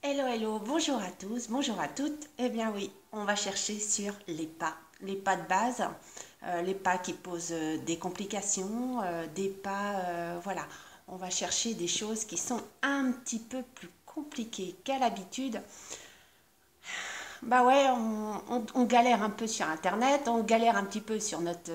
Hello, hello, bonjour à tous, bonjour à toutes. Eh bien oui, on va chercher sur les pas de base, les pas qui posent des complications, des pas, voilà. On va chercher des choses qui sont un petit peu plus compliquées qu'à l'habitude. Bah ouais, on galère un peu sur Internet, on galère un petit peu sur notre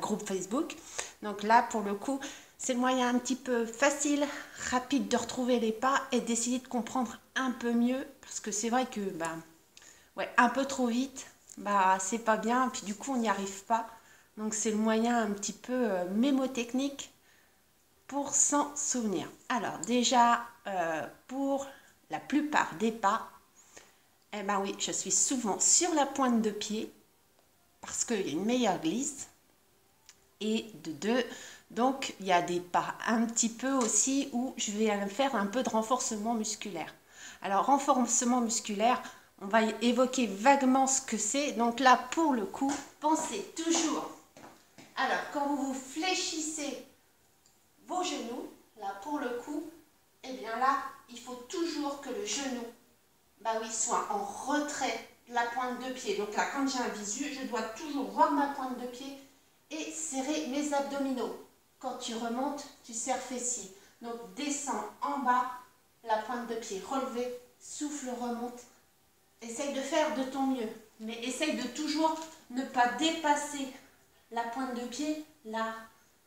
groupe Facebook. Donc là, pour le coup, c'est le moyen un petit peu facile, rapide de retrouver les pas et d'essayer de comprendre un peu mieux. Parce que c'est vrai que, ouais, un peu trop vite, c'est pas bien. Puis du coup, on n'y arrive pas. Donc c'est le moyen un petit peu mémotechnique pour s'en souvenir. Alors déjà, pour la plupart des pas, eh ben oui, je suis souvent sur la pointe de pied parce qu'il y a une meilleure glisse. Et de deux, donc il y a des pas un petit peu aussi où je vais faire un peu de renforcement musculaire. Alors renforcement musculaire, on va évoquer vaguement ce que c'est. Donc là, pour le coup, pensez toujours. Alors, quand vous vous fléchissez vos genoux, là pour le coup, eh bien là, il faut toujours que le genou oui, soit en retrait de la pointe de pied. Donc là, quand j'ai un visu, je dois toujours voir ma pointe de pied et serrer mes abdominaux. Quand tu remontes, tu serres fessier. Donc descends en bas, la pointe de pied relevée, souffle, remonte. Essaye de faire de ton mieux, mais essaye de toujours ne pas dépasser la pointe de pied là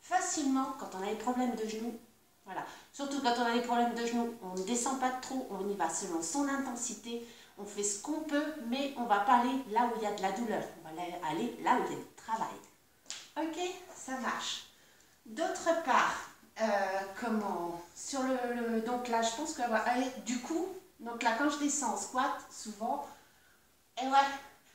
facilement quand on a des problèmes de genoux. Voilà. Surtout quand on a des problèmes de genoux, on ne descend pas trop, on y va selon son intensité, on fait ce qu'on peut, mais on ne va pas aller là où il y a de la douleur. On va aller là où il y a du travail. Ok, ça marche. D'autre part, sur donc là, je pense que du coup, donc là, quand je descends en squat, souvent, et ouais,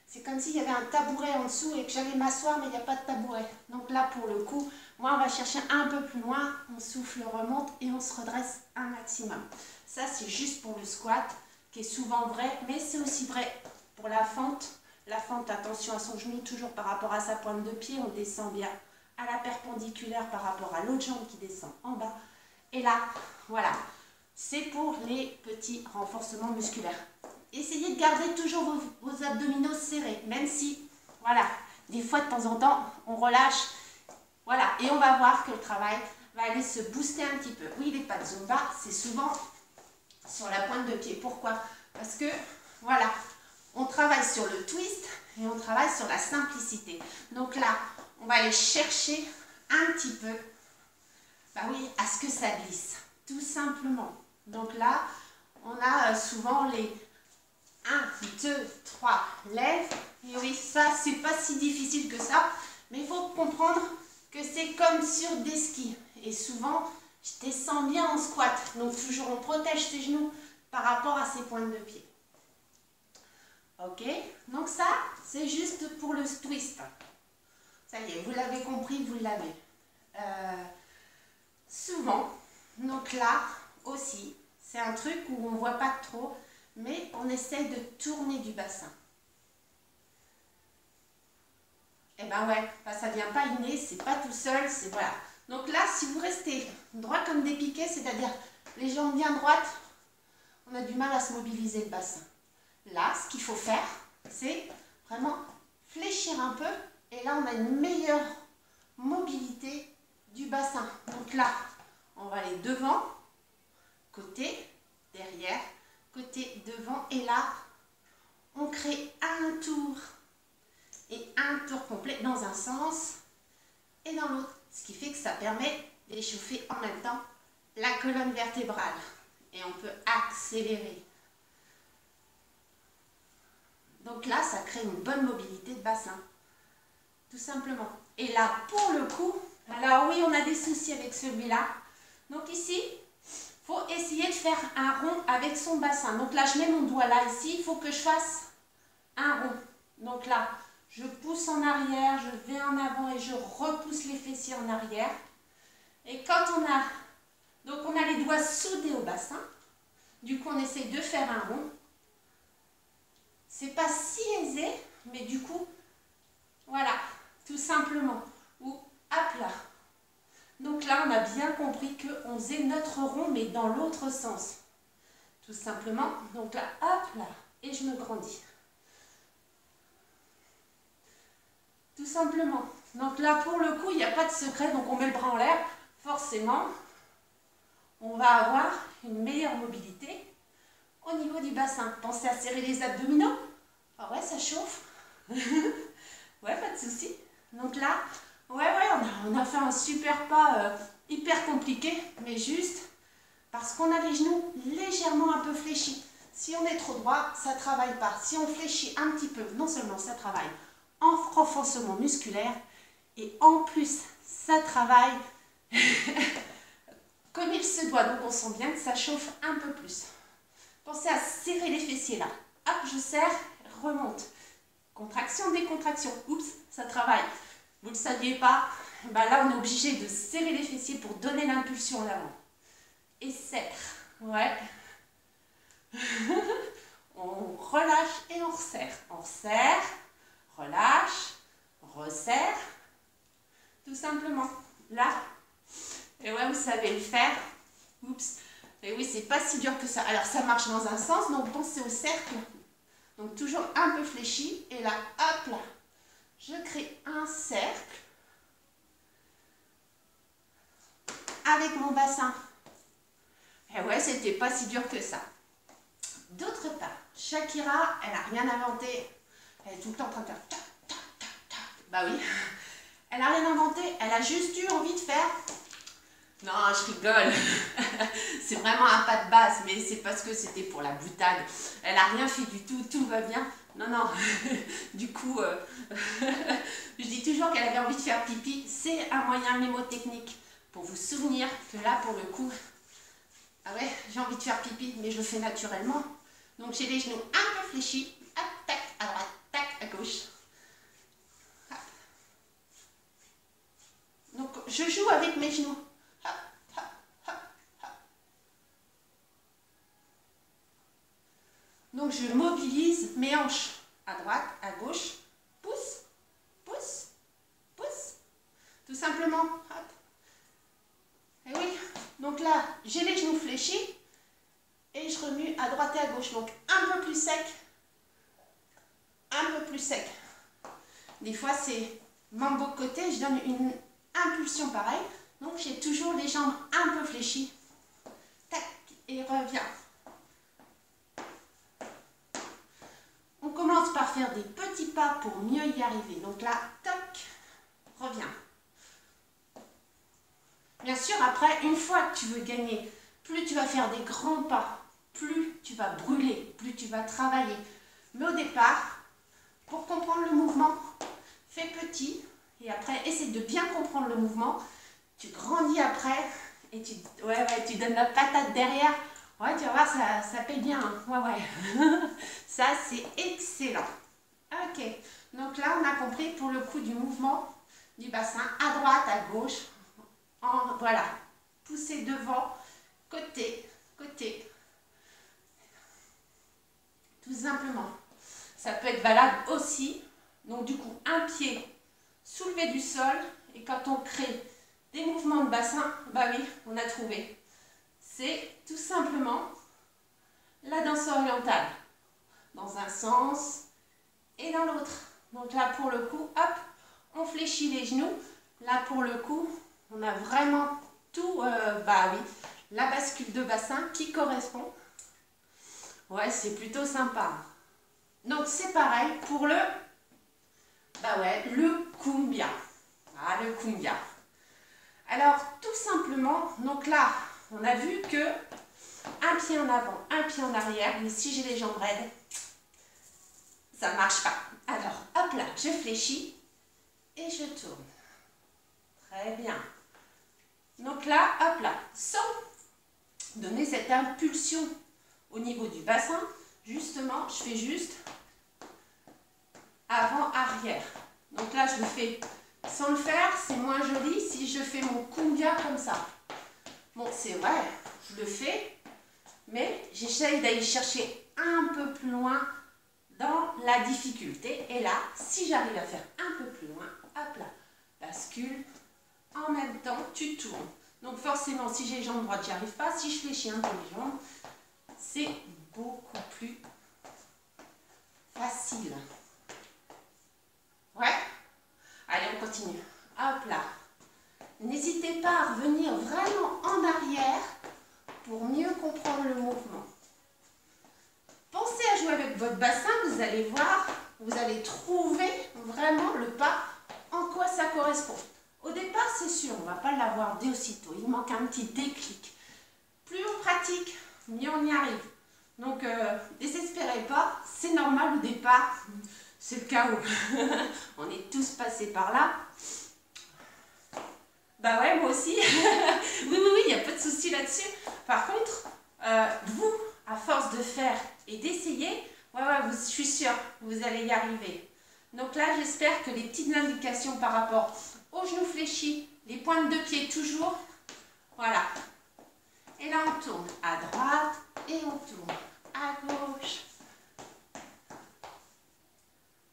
c'est comme s'il y avait un tabouret en dessous et que j'allais m'asseoir, mais il n'y a pas de tabouret. Donc là, pour le coup, moi, on va chercher un peu plus loin, on souffle, on remonte et on se redresse un maximum. Ça, c'est juste pour le squat, qui est souvent vrai, mais c'est aussi vrai pour la fente. La fente, attention à son genou, toujours par rapport à sa pointe de pied, on descend bien à la perpendiculaire par rapport à l'autre jambe qui descend en bas. Et là, voilà, c'est pour les petits renforcements musculaires. Essayez de garder toujours vos abdominaux serrés, même si, voilà, des fois de temps en temps, on relâche, voilà, et on va voir que le travail va aller se booster un petit peu. Oui, les pas de Zumba, c'est souvent sur la pointe de pied. Pourquoi? Parce que, voilà, on travaille sur le twist et on travaille sur la simplicité. Donc là, on va aller chercher un petit peu, oui, à ce que ça glisse, tout simplement. Donc là, on a souvent les 1, 2, 3, lève. Et oui, ça, c'est pas si difficile que ça. Mais il faut comprendre que c'est comme sur des skis. Et souvent, je descends bien en squat. Donc toujours, on protège ses genoux par rapport à ses pointes de pied. Ok, donc ça, c'est juste pour le twist. Ça y est, vous l'avez compris, vous l'avez. Souvent, donc là aussi, c'est un truc où on ne voit pas trop, mais on essaye de tourner du bassin. Eh ben ouais, ça ne vient pas inné, c'est pas tout seul, c'est voilà. Donc là, si vous restez droit comme des piquets, c'est-à-dire les jambes bien droites, on a du mal à se mobiliser le bassin. Là, ce qu'il faut faire, c'est vraiment fléchir un peu, et là, on a une meilleure mobilité du bassin. Donc là, on va aller devant, côté, derrière, côté, devant, et là, on crée un tour et un tour complet dans un sens et dans l'autre. Ce qui fait que ça permet d'échauffer en même temps la colonne vertébrale. Et on peut accélérer. Donc là, ça crée une bonne mobilité de bassin. Tout simplement. Et là, pour le coup, alors oui, on a des soucis avec celui-là. Donc ici, il faut essayer de faire un rond avec son bassin. Donc là, je mets mon doigt là, ici. Il faut que je fasse un rond. Donc là, je pousse en arrière, je vais en avant et je repousse les fessiers en arrière. Et quand on a les doigts soudés au bassin, du coup on essaye de faire un rond. C'est pas si aisé, mais du coup, voilà, tout simplement. Ou hop là. Donc là, on a bien compris qu'on faisait notre rond, mais dans l'autre sens. tout simplement. Donc là, hop là, et je me grandis. Tout simplement. Donc là, pour le coup, il n'y a pas de secret, donc on met le bras en l'air. Forcément, on va avoir une meilleure mobilité au niveau du bassin. Pensez à serrer les abdominaux. Ah ouais, ça chauffe. Ouais, pas de souci. Donc là, ouais, on a fait un super pas hyper compliqué, mais juste parce qu'on a les genoux légèrement un peu fléchis. Si on est trop droit, ça ne travaille pas. Si on fléchit un petit peu, non seulement ça travaille en renforcement musculaire, et en plus, ça travaille comme il se doit. Donc on sent bien que ça chauffe un peu plus. Pensez à serrer les fessiers là. Hop, je serre, remonte. Contraction, décontraction. Oups, ça travaille. Vous ne le saviez pas, ben là on est obligé de serrer les fessiers pour donner l'impulsion en avant. Et serre. Ouais. On relâche et on resserre. On resserre, relâche, resserre. Tout simplement. Là. Et ouais, vous savez le faire. Oups. Et oui, c'est pas si dur que ça. Alors ça marche dans un sens, donc pensez au cercle. Donc toujours un peu fléchi. Et là, hop là. Je crée un cercle avec mon bassin. Et ouais, c'était pas si dur que ça. D'autre part, Shakira, elle n'a rien inventé. Elle est tout le temps en train de faire tac, tac, tac, tac. Bah oui. Elle n'a rien inventé. Elle a juste eu envie de faire. Non, je rigole. C'est vraiment un pas de base, mais c'est parce que c'était pour la boutade. Elle n'a rien fait du tout, tout va bien. Non, non. Du coup, je dis toujours qu'elle avait envie de faire pipi. C'est un moyen mnémotechnique pour vous souvenir que là, pour le coup, ah ouais, j'ai envie de faire pipi, mais je le fais naturellement. Donc j'ai les genoux un peu fléchis. Hop, tac, à droite, tac, à gauche. Hop. Donc je joue avec mes genoux. Hop, hop, hop, hop. Donc je mobilise mes hanches. À droite, à gauche. Pousse, pousse, pousse. Tout simplement. Hop. Et oui. Donc là, j'ai les genoux fléchis. Et je remue à droite et à gauche. Donc un peu plus sec. Un peu plus sec. Des fois, c'est mambo côté. Je donne une impulsion pareille. Donc j'ai toujours les jambes un peu fléchies. Tac. Et reviens. On commence par faire des petits pas pour mieux y arriver. Donc là, toc. Reviens. Bien sûr, après, une fois que tu veux gagner, plus tu vas faire des grands pas, plus tu vas brûler, plus tu vas travailler. Mais au départ, pour comprendre le mouvement, fais petit et après, essaie de bien comprendre le mouvement. Tu grandis après et tu donnes la patate derrière. Ouais, tu vas voir, ça paye bien. Hein. Ouais. Ça, c'est excellent. Ok. Donc là, on a compris pour le coup du mouvement du bassin à droite, à gauche. Voilà. Pousser devant, côté, côté. Tout simplement. Ça peut être valable aussi. Donc du coup, un pied soulevé du sol. Et quand on crée des mouvements de bassin, bah oui, on a trouvé. C'est tout simplement la danse orientale. Dans un sens et dans l'autre. Donc là, pour le coup, hop, on fléchit les genoux. Là, pour le coup, on a vraiment tout, bah oui, la bascule de bassin qui correspond. Ouais, c'est plutôt sympa. Donc c'est pareil pour le, bah ouais, le cumbia. Ah, le cumbia. Alors, tout simplement, donc là, on a vu que un pied en avant, un pied en arrière, mais si j'ai les jambes raides, ça ne marche pas. Alors, hop là, je fléchis et je tourne. Très bien. Donc là, hop là, sans donner cette impulsion au niveau du bassin, justement, je fais juste avant-arrière. Donc là, je le fais sans le faire, c'est moins joli si je fais mon cumbia comme ça. Bon, c'est vrai, je le fais, mais j'essaye d'aller chercher un peu plus loin dans la difficulté. Et là, si j'arrive à faire un peu plus loin, hop là, bascule, en même temps, tu tournes. Donc forcément, si j'ai les jambes droites, j'y arrive pas. Si je fléchis un peu les jambes, c'est beaucoup plus facile. Ouais? Allez, on continue. Hop là. N'hésitez pas à revenir vraiment en arrière pour mieux comprendre le mouvement. Pensez à jouer avec votre bassin, vous allez voir, vous allez trouver vraiment le pas, en quoi ça correspond. Au départ, c'est sûr, on ne va pas l'avoir dès aussitôt, il manque un petit déclic. Plus on pratique, mieux on y arrive. Donc, désespérez pas, c'est normal au départ, c'est le chaos. On est tous passés par là. Bah ouais, moi aussi. Oui, il n'y a pas de souci là-dessus. Par contre, vous, à force de faire et d'essayer, je suis sûre, vous allez y arriver. Donc là, j'espère que les petites indications par rapport aux genoux fléchis, les pointes de pied toujours, voilà. Et là, on tourne à droite et on tourne à gauche.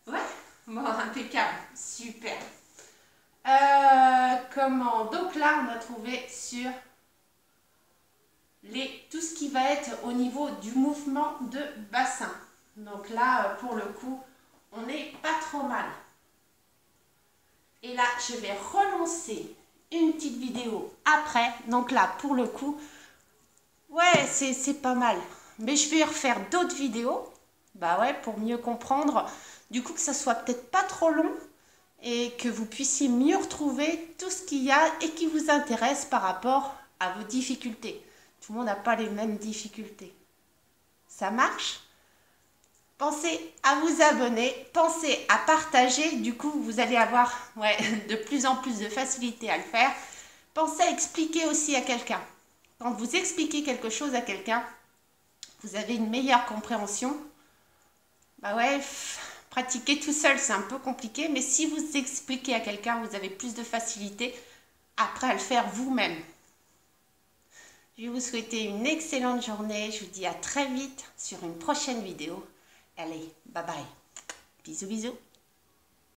Ouais, bon, impeccable, super. Comment? Donc là, on a trouvé sur tout ce qui va être au niveau du mouvement de bassin. Donc là, pour le coup, on n'est pas trop mal. Et là, je vais relancer une petite vidéo après. Donc là, pour le coup, ouais, c'est pas mal. Mais je vais refaire d'autres vidéos, bah ouais, pour mieux comprendre. Du coup, que ça soit peut-être pas trop long et que vous puissiez mieux retrouver tout ce qu'il y a et qui vous intéresse par rapport à vos difficultés. Tout le monde n'a pas les mêmes difficultés. Ça marche? Pensez à vous abonner, pensez à partager, du coup vous allez avoir de plus en plus de facilité à le faire. Pensez à expliquer aussi à quelqu'un. Quand vous expliquez quelque chose à quelqu'un, vous avez une meilleure compréhension. Bah ouais, pratiquer tout seul c'est un peu compliqué, mais si vous expliquez à quelqu'un, vous avez plus de facilité après à le faire vous-même. Je vais vous souhaiter une excellente journée, je vous dis à très vite sur une prochaine vidéo. Allez, bye bye. Bisous, bisous.